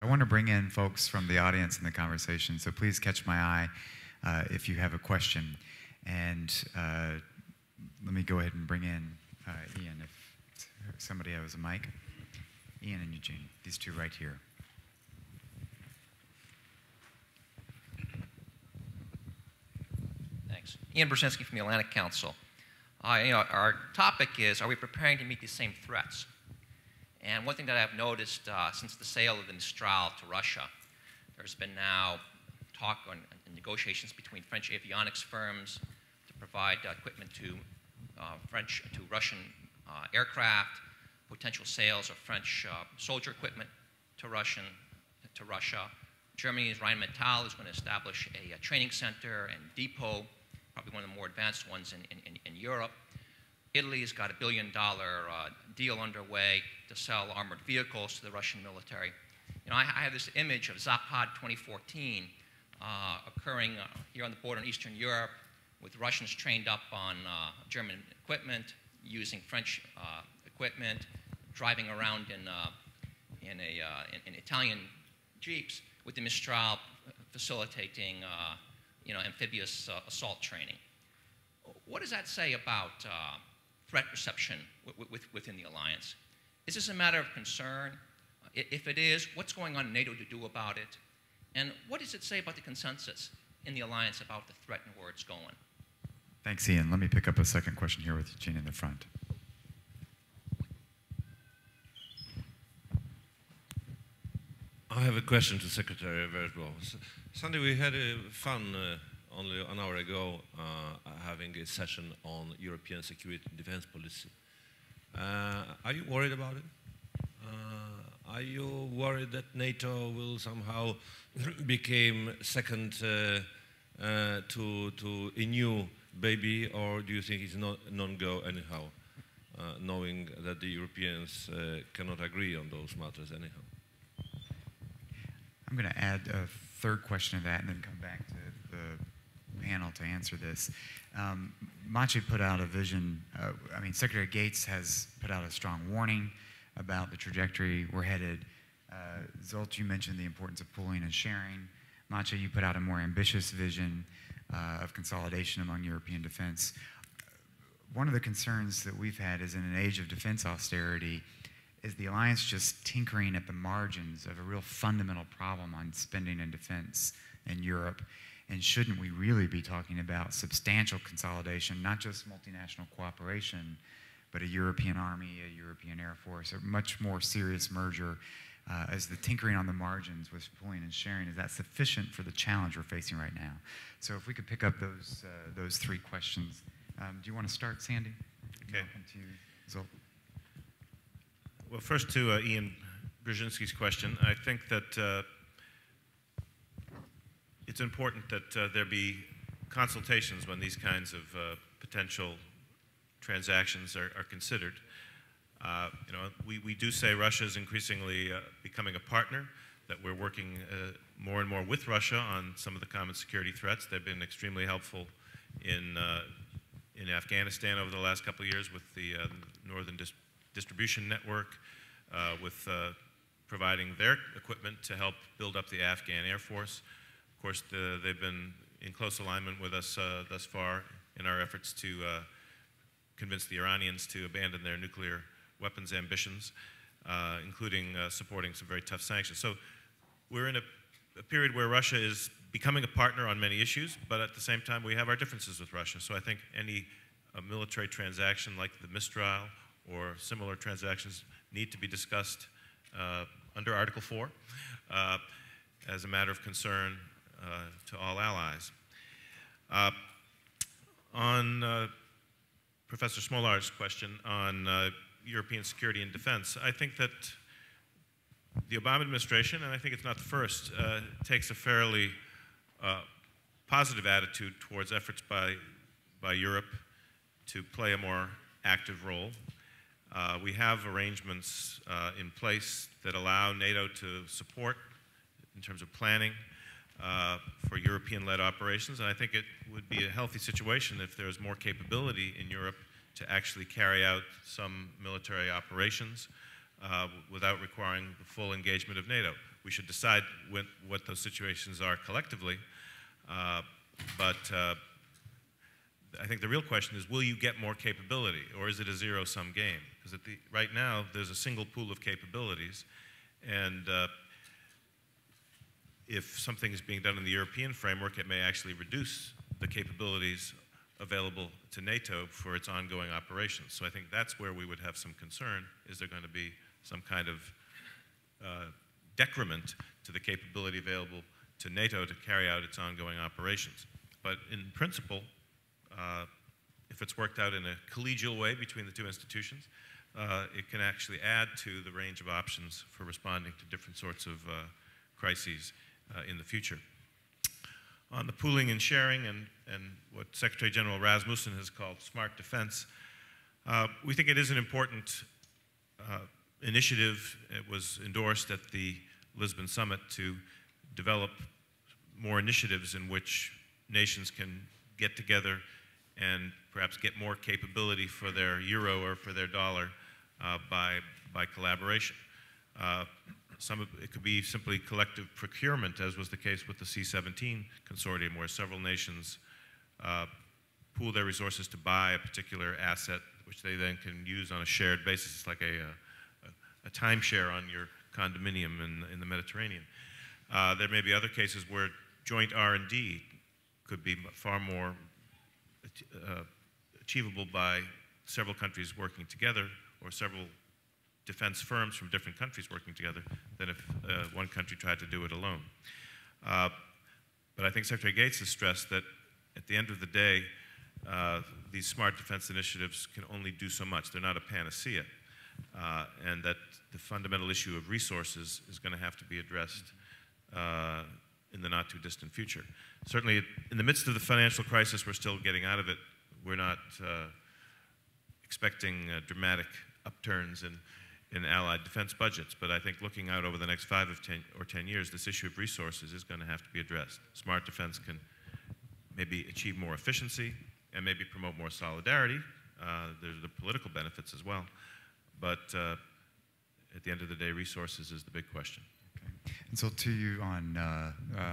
I want to bring in folks from the audience in the conversation, so please catch my eye if you have a question. And let me go ahead and bring in Ian, if somebody has a mic. Ian and Eugene, these two right here. Thanks. Ian Brzezinski from the Atlantic Council. Our topic is, are we preparing to meet these same threats? And one thing that I've noticed since the sale of the Mistral to Russia, there's been now talk on negotiations between French avionics firms to provide equipment to Russian aircraft, potential sales of French soldier equipment to Russia. Germany's Rheinmetall is going to establish a training center and depot, probably one of the more advanced ones in Europe. Italy's got a $1 billion deal underway to sell armored vehicles to the Russian military. I have this image of Zapad 2014 occurring here on the border in Eastern Europe, with Russians trained up on German equipment, using French equipment, driving around in Italian jeeps, with the Mistral facilitating amphibious assault training. What does that say about threat perception within the alliance? Is this a matter of concern? If it is, what's going on in NATO to do about it? And what does it say about the consensus in the alliance about the threat and where it's going? Thanks, Ian. Let me pick up a second question here with Eugene in the front. I have a question to Secretary Wroclaw. Sunday we had fun only an hour ago having a session on European security and defense policy. Are you worried about it? Are you worried that NATO will somehow become second to a new baby, or do you think it's not non-go anyhow, knowing that the Europeans cannot agree on those matters anyhow? I'm going to add a third question to that and then come back to the panel to answer this. Maciej put out a vision. Secretary Gates has put out a strong warning about the trajectory we're headed. Zsolt, you mentioned the importance of pooling and sharing. Maciej, you put out a more ambitious vision of consolidation among European defense. One of the concerns that we've had is, in an age of defense austerity, is the alliance just tinkering at the margins of a real fundamental problem on spending and defense in Europe? And shouldn't we really be talking about substantial consolidation, not just multinational cooperation, but a European army, a European air force, a much more serious merger? As the tinkering on the margins with pooling and sharing, is that sufficient for the challenge we're facing right now? So if we could pick up those three questions. Do you want to start, Sandy? Okay. To you, Zsolt. Well, first to Ian Brzezinski's question, I think that it's important that there be consultations when these kinds of potential transactions are considered. We do say Russia is increasingly becoming a partner, that we're working more and more with Russia on some of the common security threats. They've been extremely helpful in Afghanistan over the last couple of years with the Northern Distribution Network, with providing their equipment to help build up the Afghan Air Force. Of course, they've been in close alignment with us thus far in our efforts to convince the Iranians to abandon their nuclear weapons ambitions, including supporting some very tough sanctions. So we're in a period where Russia is becoming a partner on many issues, but at the same time we have our differences with Russia. So I think any military transaction like the Mistral or similar transactions need to be discussed under Article 4 as a matter of concern to all allies. On Professor Smolar's question on European security and defense, I think that the Obama administration, and I think it's not the first, takes a fairly positive attitude towards efforts by Europe to play a more active role. We have arrangements in place that allow NATO to support in terms of planning for European-led operations, and I think it would be a healthy situation if there's more capability in Europe to actually carry out some military operations without requiring the full engagement of NATO. we should decide what those situations are collectively. But I think the real question is, will you get more capability, or is it a zero-sum game? Because right now, there's a single pool of capabilities, and if something is being done in the European framework, it may actually reduce the capabilities available to NATO for its ongoing operations. So I think that's where we would have some concern. Is there going to be some kind of decrement to the capability available to NATO to carry out its ongoing operations? But in principle, if it's worked out in a collegial way between the two institutions, it can actually add to the range of options for responding to different sorts of crises in the future. On the pooling and sharing and what Secretary General Rasmussen has called smart defense, we think it is an important initiative. It was endorsed at the Lisbon Summit to develop more initiatives in which nations can get together and perhaps get more capability for their euro or for their dollar by collaboration. It could be simply collective procurement, as was the case with the C-17 consortium, where several nations pool their resources to buy a particular asset, which they then can use on a shared basis. It's like a timeshare on your condominium in the Mediterranean. There may be other cases where joint R&D could be far more achievable by several countries working together, or several defense firms from different countries working together, than if one country tried to do it alone. But I think Secretary Gates has stressed that at the end of the day, these smart defense initiatives can only do so much. They're not a panacea. And that the fundamental issue of resources is going to have to be addressed in the not too distant future. Certainly, in the midst of the financial crisis, we're still getting out of it. We're not expecting dramatic upturns in allied defense budgets, but I think looking out over the next 5 or 10 years, this issue of resources is going to have to be addressed. Smart defense can maybe achieve more efficiency and maybe promote more solidarity. There's the political benefits as well, but at the end of the day, resources is the big question. Okay. And so to you on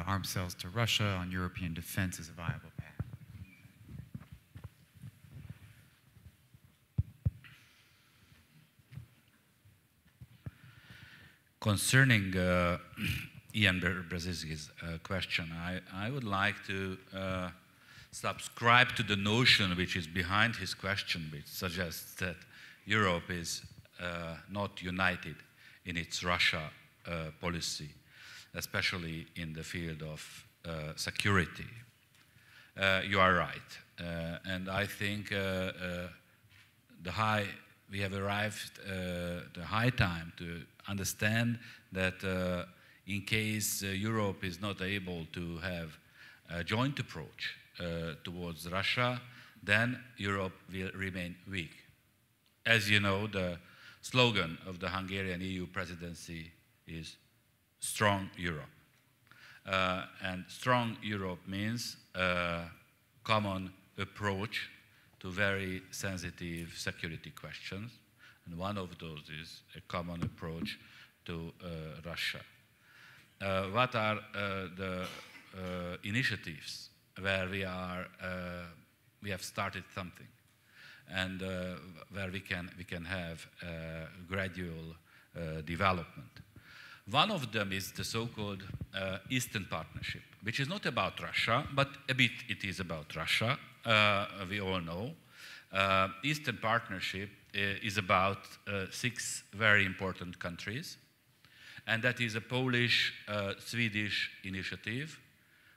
arms sales to Russia, on European defense as a viable path. Concerning Ian Brzezinski's question, I would like to subscribe to the notion which is behind his question, which suggests that Europe is not united in its Russia policy, especially in the field of security. You are right, and I think we have arrived the high time to understand that in case Europe is not able to have a joint approach towards Russia, then Europe will remain weak. As you know, the slogan of the Hungarian EU presidency is Strong Europe. And Strong Europe means a common approach to very sensitive security questions. And one of those is a common approach to Russia. What are the initiatives where we have started something, and where we can have gradual development? One of them is the so-called Eastern Partnership, which is not about Russia, but a bit it is about Russia. We all know. Eastern Partnership is about 6 very important countries, and that is a Polish-Swedish initiative.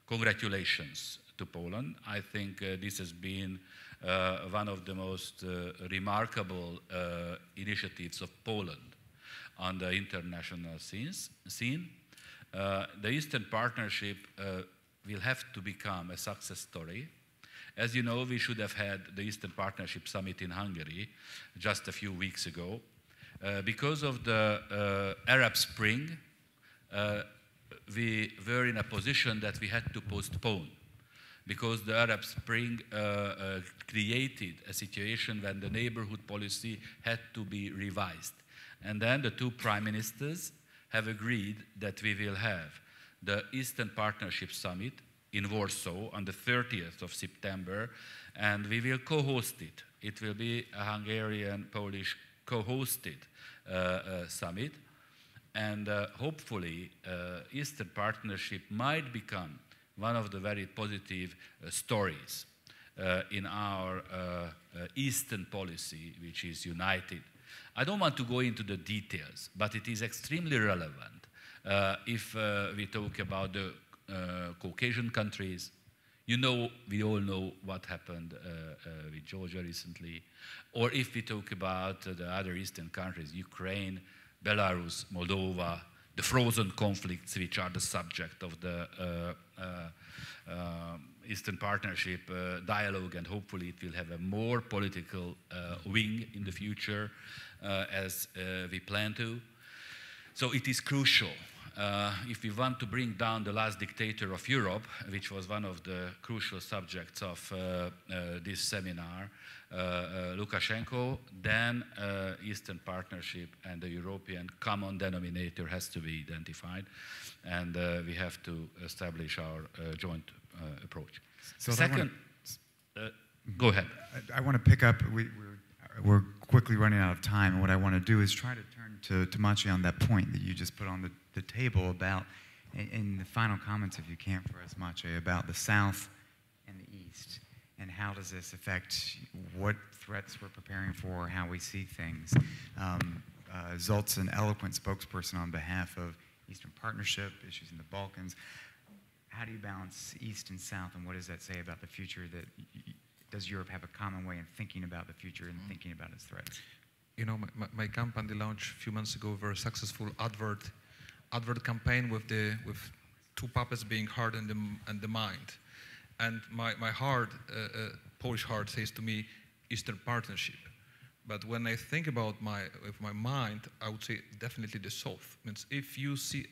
Congratulations to Poland. I think this has been one of the most remarkable initiatives of Poland on the international scene. The Eastern Partnership will have to become a success story. As you know, we should have had the Eastern Partnership Summit in Hungary just a few weeks ago. Because of the Arab Spring, we were in a position that we had to postpone, because the Arab Spring created a situation when the neighborhood policy had to be revised. And then the 2 prime ministers have agreed that we will have the Eastern Partnership Summit in Warsaw on the 30th of September, and we will co-host it. It will be a Hungarian-Polish co-hosted summit, and hopefully Eastern Partnership might become one of the very positive stories in our Eastern policy, which is united. I don't want to go into the details, but it is extremely relevant if we talk about the Caucasian countries. You know, we all know what happened with Georgia recently. Or if we talk about the other Eastern countries, Ukraine, Belarus, Moldova, the frozen conflicts which are the subject of the Eastern Partnership dialogue, and hopefully it will have a more political wing in the future as we plan to. So it is crucial. If we want to bring down the last dictator of Europe, which was one of the crucial subjects of this seminar, Lukashenko, then Eastern Partnership and the European common denominator has to be identified, and we have to establish our joint approach. So second, go ahead. I want to pick up, we're quickly running out of time, and what I want to do is try to turn to Maciej on that point that you just put on the table about, in the final comments, if you can, for us, Maciej, about the South and the East, and how does this affect what threats we're preparing for, how we see things. Zolt's an eloquent spokesperson on behalf of Eastern Partnership, issues in the Balkans. How do you balance East and South, and what does that say about the future? Does Europe have a common way of thinking about the future and thinking about its threats? You know, my company launched a few months ago a very successful advert campaign with two puppets being heart and the mind. And my heart, Polish heart, says to me, Eastern Partnership. But when I think about with my mind, I would say definitely the South. Means if you see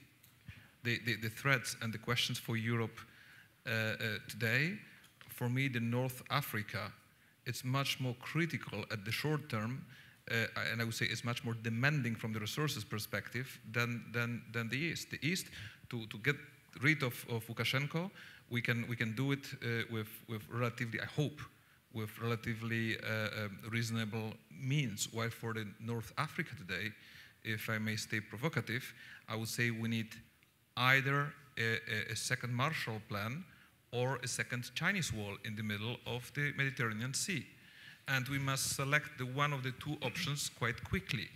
the threats and the questions for Europe today, for me, the North Africa, it's much more critical at the short term, and I would say it's much more demanding from the resources perspective than the East. The East, to get rid of Lukashenko, we can do it with relatively, I hope, with relatively reasonable means. While for the North Africa today, if I may stay provocative, I would say we need either a second Marshall Plan or a second Chinese wall in the middle of the Mediterranean Sea. And we must select one of the two options quite quickly.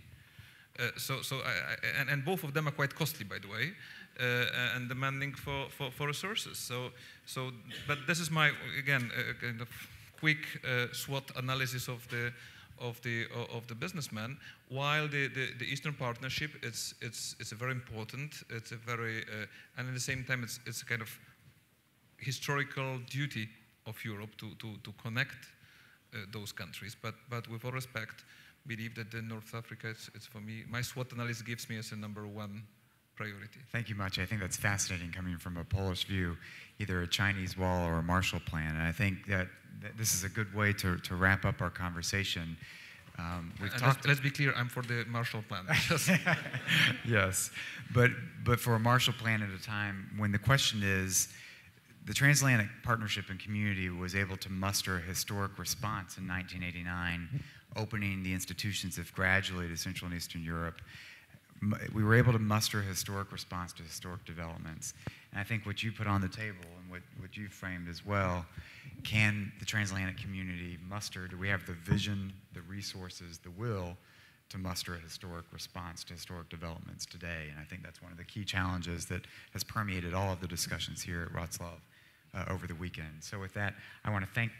And both of them are quite costly, by the way, and demanding for resources. But this is my, again, kind of quick SWOT analysis of the businessman. While the Eastern Partnership, it's a very important, it's a very, and at the same time, it's a kind of historical duty of Europe to connect those countries. But with all respect, believe that the North Africa, it's for me, my SWOT analysis gives me as a #1 priority. Thank you much. I think that's fascinating coming from a Polish view, either a Chinese wall or a Marshall Plan. And I think that this is a good way to wrap up our conversation. Let's be clear, I'm for the Marshall Plan. Yes, but for a Marshall Plan at a time when the question is, the Transatlantic Partnership and Community was able to muster a historic response in 1989, opening the institutions of gradually to Central and Eastern Europe. We were able to muster a historic response to historic developments. And I think what you put on the table and what you framed as well, can the transatlantic community muster, do we have the vision, the resources, the will to muster a historic response to historic developments today? And I think that's one of the key challenges that has permeated all of the discussions here at Wroclaw over the weekend. So with that, I want to thank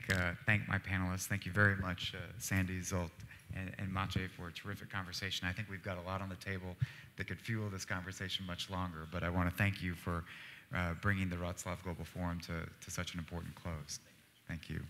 my panelists. Thank you very much, Sandy, Zolt, and Maciej, for a terrific conversation. I think we've got a lot on the table that could fuel this conversation much longer, but I want to thank you for bringing the Wroclaw Global Forum to such an important close. Thank you.